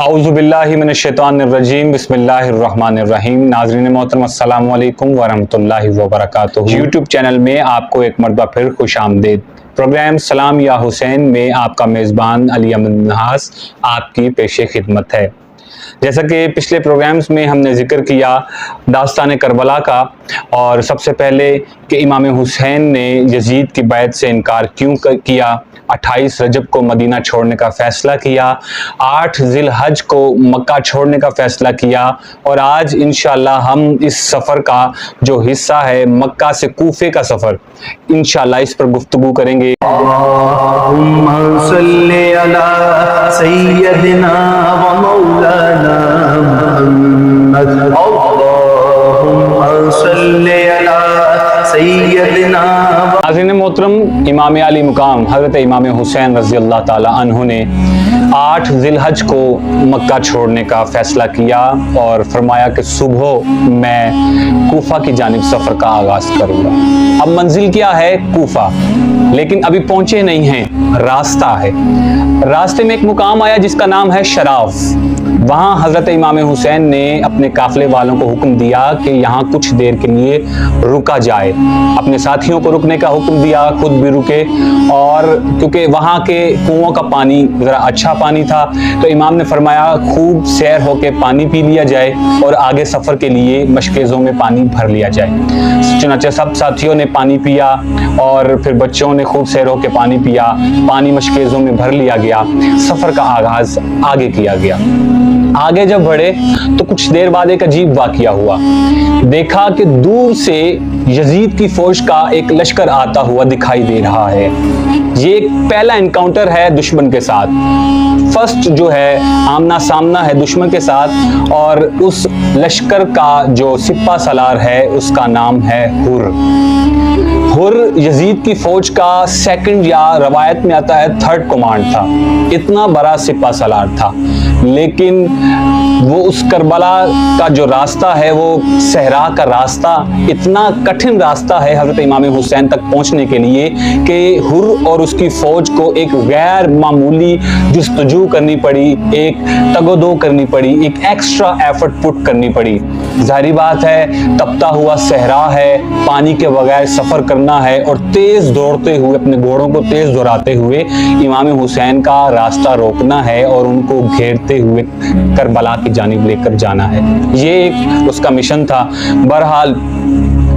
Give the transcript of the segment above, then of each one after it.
اعوذ باللہ من الشیطان الرجیم بسم اللہ الرحمن الرحیم۔ ناظرین محترم السلام علیکم ورحمۃ اللہ وبرکاتہ۔ یوٹیوب چینل میں آپ کو ایک مرتبہ پھر خوش آمدید۔ پروگرام سلام یا حسین میں آپ کا میزبان علی احمد منہاس آپ کی پیش خدمت ہے۔ جیسا کہ پچھلے پروگرامز میں ہم نے ذکر کیا داستان کربلا کا، اور سب سے پہلے کہ امام حسین نے یزید کی بیعت سے انکار کیوں کیا، 28 رجب کو مدینہ چھوڑنے کا فیصلہ کیا، 8 ذی الحج کو مکہ چھوڑنے کا فیصلہ کیا، اور آج انشاءاللہ ہم اس سفر کا جو حصہ ہے مکہ سے کوفے کا سفر، انشاءاللہ اس پر گفتگو کریں گے۔ اللہم صلی علی سیدنا و مولانا محمد، اللہم صلی علی سیدنا۔ ناظرین محترم، امام علی مقام حضرت امام حسین رضی اللہ تعالی عنہ نے 8 ذی الحج کو مکہ چھوڑنے کا فیصلہ کیا اور فرمایا کہ صبح میں کوفہ کی جانب سفر کا آغاز کروں گا۔ اب منزل کیا ہے؟ کوفہ، لیکن ابھی پہنچے نہیں ہیں، راستہ ہے۔ راستے میں ایک مقام آیا جس کا نام ہے شراف۔ وہاں حضرت امام حسین نے اپنے قافلے والوں کو حکم دیا کہ یہاں کچھ دیر کے لیے رکا جائے، اپنے ساتھیوں کو رکنے کا حکم دیا، خود بھی رکے، اور کیونکہ وہاں کے کنووں کا پانی ذرا اچھا پانی تھا تو امام نے فرمایا خوب سیر ہو کے پانی پی لیا جائے اور آگے سفر کے لیے مشکیزوں میں پانی بھر لیا جائے۔ چنانچہ سب ساتھیوں نے پانی پیا اور پھر بچوں نے خوب سیر ہو کے پانی پیا، پانی مشکیزوں میں بھر لیا گیا، سفر کا آغاز آگے کیا گیا۔ آگے جب بڑھے تو کچھ دیر بعد ایک عجیب واقعہ ہوا۔ دیکھا کہ دور سے یزید کی فوج کا ایک لشکر آتا ہوا دکھائی دے رہا ہے۔ یہ ایک پہلا انکاؤنٹر ہے دشمن کے ساتھ، فرسٹ جو ہے آمنا سامنا ہے دشمن کے ساتھ، اور اس لشکر کا جو سپہ سالار ہے اس کا نام ہے حر۔ حر یزید کی فوج کا سیکنڈ یا روایت میں آتا ہے 3rd کمانڈ تھا، اتنا بڑا سپہ سالار تھا، لیکن وہ اس کربلا کا جو راستہ ہے وہ صحرا کا راستہ، اتنا کٹھن راستہ ہے حضرت امام حسین تک پہنچنے کے لیے کہ حر اور اس کی فوج کو ایک غیر معمولی جستجو کرنی پڑی، ایک تگ و دو کرنی پڑی، ایک ایکسٹرا ایفرٹ پٹ کرنی پڑی۔ ظاہری بات ہے تپتا ہوا صحرا ہے، پانی کے بغیر سفر کرنا ہے، اور تیز دوڑتے ہوئے اپنے گھوڑوں کو تیز دوڑاتے ہوئے امام حسین کا راستہ روکنا ہے اور ان کو گھیرتے ہوئے کربلا کی جانب لے کر جانا ہے۔ یہ ایک اس کا مشن تھا۔ بہرحال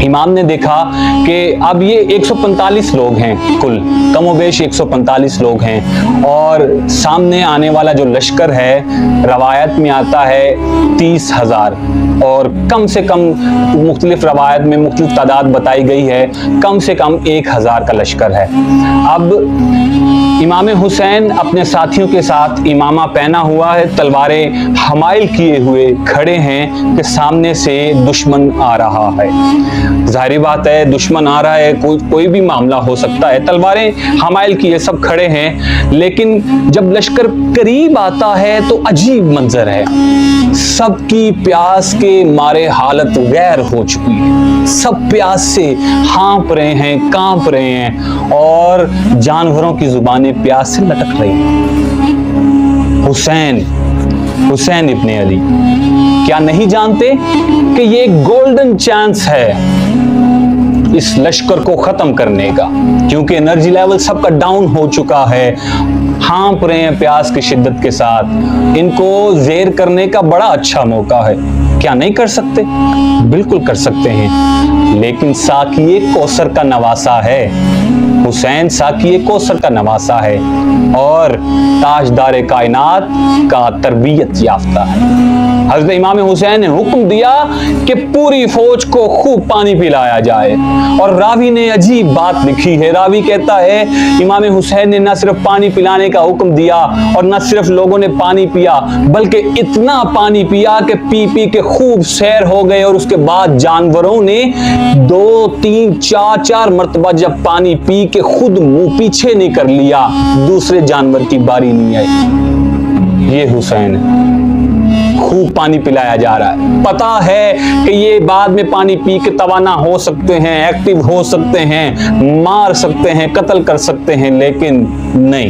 امام نے دیکھا کہ اب یہ 145 لوگ ہیں، کل کم و بیش 145 لوگ ہیں، اور سامنے آنے والا جو لشکر ہے روایت میں آتا ہے 30,000، اور کم سے کم مختلف روایت میں مختلف تعداد بتائی گئی ہے، کم سے کم 1,000 کا لشکر ہے۔ اب امام حسین اپنے ساتھیوں کے ساتھ امامہ پہنا ہوا ہے، تلواریں حمائل کیے ہوئے کھڑے ہیں کہ سامنے سے دشمن آ رہا ہے۔ ظاہری بات ہے دشمن آ رہا ہے، کوئی بھی معاملہ ہو سکتا ہے، تلواریں حمائل کیے سب کھڑے ہیں، لیکن جب لشکر قریب آتا ہے تو عجیب منظر ہے۔ سب کی پیاس کے مارے حالت غیر ہو چکی ہے، سب پیاس سے ہانپ رہے ہیں، کانپ رہے ہیں، اور جانوروں کی زبانیں پیاس سے لٹک رہی ہیں۔ حسین ابن علی کیا نہیں جانتے کہ یہ ایک گولڈن چانس ہے اس لشکر کو ختم کرنے کا، کیونکہ انرجی لیول سب کا ڈاؤن ہو چکا ہے، ہانپ رہے ہیں پیاس کی شدت کے ساتھ، ان کو زیر کرنے کا بڑا اچھا موقع ہے۔ کیا نہیں کر سکتے؟ بالکل کر سکتے ہیں، لیکن ساقی کوثر کا نواسا ہے، حسین ساقی کوثر کا نواسا ہے، اور تاجدار کائنات کا تربیت یافتہ ہے۔ حضرت امام حسین نے حکم دیا کہ پوری فوج کو خوب پانی پلایا جائے، اور راوی نے عجیب بات لکھی ہے۔ راوی کہتا ہے امام حسین نے نہ صرف پانی پلانے کا حکم دیا اور نہ صرف لوگوں نے پانی پیا، بلکہ اتنا پانی پیا کہ پی پی کے خوب سیر ہو گئے، اور اس کے بعد جانوروں نے 2 3 4 مرتبہ جب پانی پی کے خود منہ پیچھے نہیں کر لیا، دوسرے جانور کی باری نہیں آئی۔ یہ حسین ہے، خوب پانی پلایا جا رہا ہے، پتا ہے کہ یہ بعد میں پانی پی کے توانا ہو سکتے ہیں، ایکٹیو ہو سکتے ہیں، مار سکتے ہیں، قتل کر سکتے ہیں، لیکن نہیں،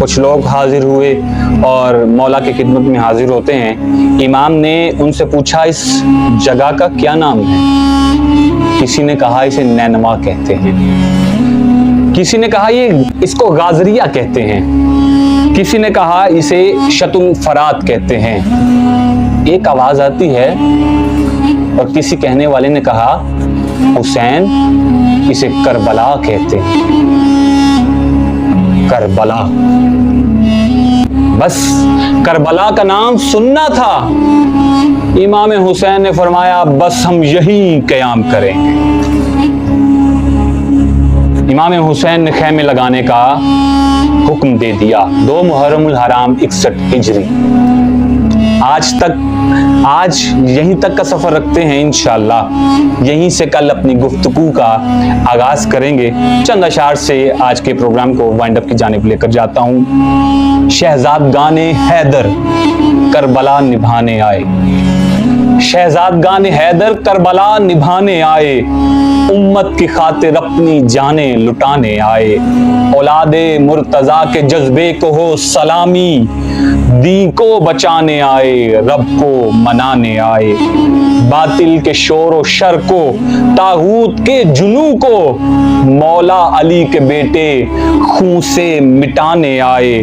کچھ لوگ حاضر ہوئے اور مولا کی خدمت میں حاضر ہوتے ہیں. امام نے ان سے پوچھا اس جگہ کا کیا نام ہے؟ کسی نے کہا اسے نینوا کہتے ہیں، کسی نے کہا یہ اس کو غازریہ کہتے ہیں، کسی نے کہا اسے شط الفرات کہتے ہیں. ایک آواز آتی ہے اور کسی کہنے والے نے کہا حسین اسے کربلا کہتے ہیں. کربلا، بس کربلا کا نام سننا تھا. امام حسین نے فرمایا بس ہم یہی قیام کریں گے. امام حسین نے خیمے لگانے کا حکم دے دیا. 2 محرم الحرام 61 ہجری. آج یہیں تک کا سفر رکھتے ہیں انشاءاللہ. یہیں سے کل اپنی گفتگو کا آغاز کریں گے. چند اشعار سے آج کے پروگرام کو وائنڈ اپ کی جانب لے کر جاتا ہوں. شہزادگان حیدر کربلا نبھانے آئے، شہزادگان حیدر کربلا نبھانے آئے، امت کی خاطر اپنی جانیں لٹانے آئے. اولاد مرتضیٰ کے جذبے کو ہو سلامی، دین کو بچانے آئے، رب کو منانے آئے. باطل کے شور و شر کو، طاغوت کے جنوں کو، مولا علی کے بیٹے خون سے مٹانے آئے.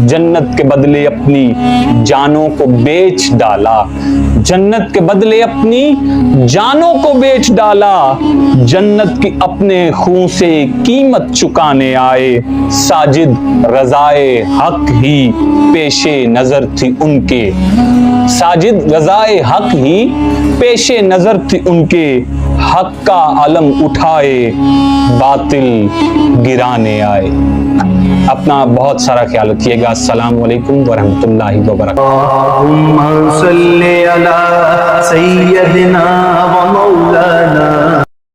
جنت کے بدلے اپنی جانوں کو بیچ ڈالا، جنت کے بدلے اپنی جانوں کو بیچ ڈالا. جنت کی اپنے خون سے قیمت چکانے آئے. ساجد رضائے حق ہی پیش نظر تھی ان کے، ساجد رضائے حق ہی پیش نظر تھی ان کے. حق کا علم اٹھائے باطل گرانے آئے. اپنا بہت سارا خیال رکھیے گا. السلام علیکم ورحمۃ اللہ وبرکاتہ. اللهم صل على سيدنا ومولانا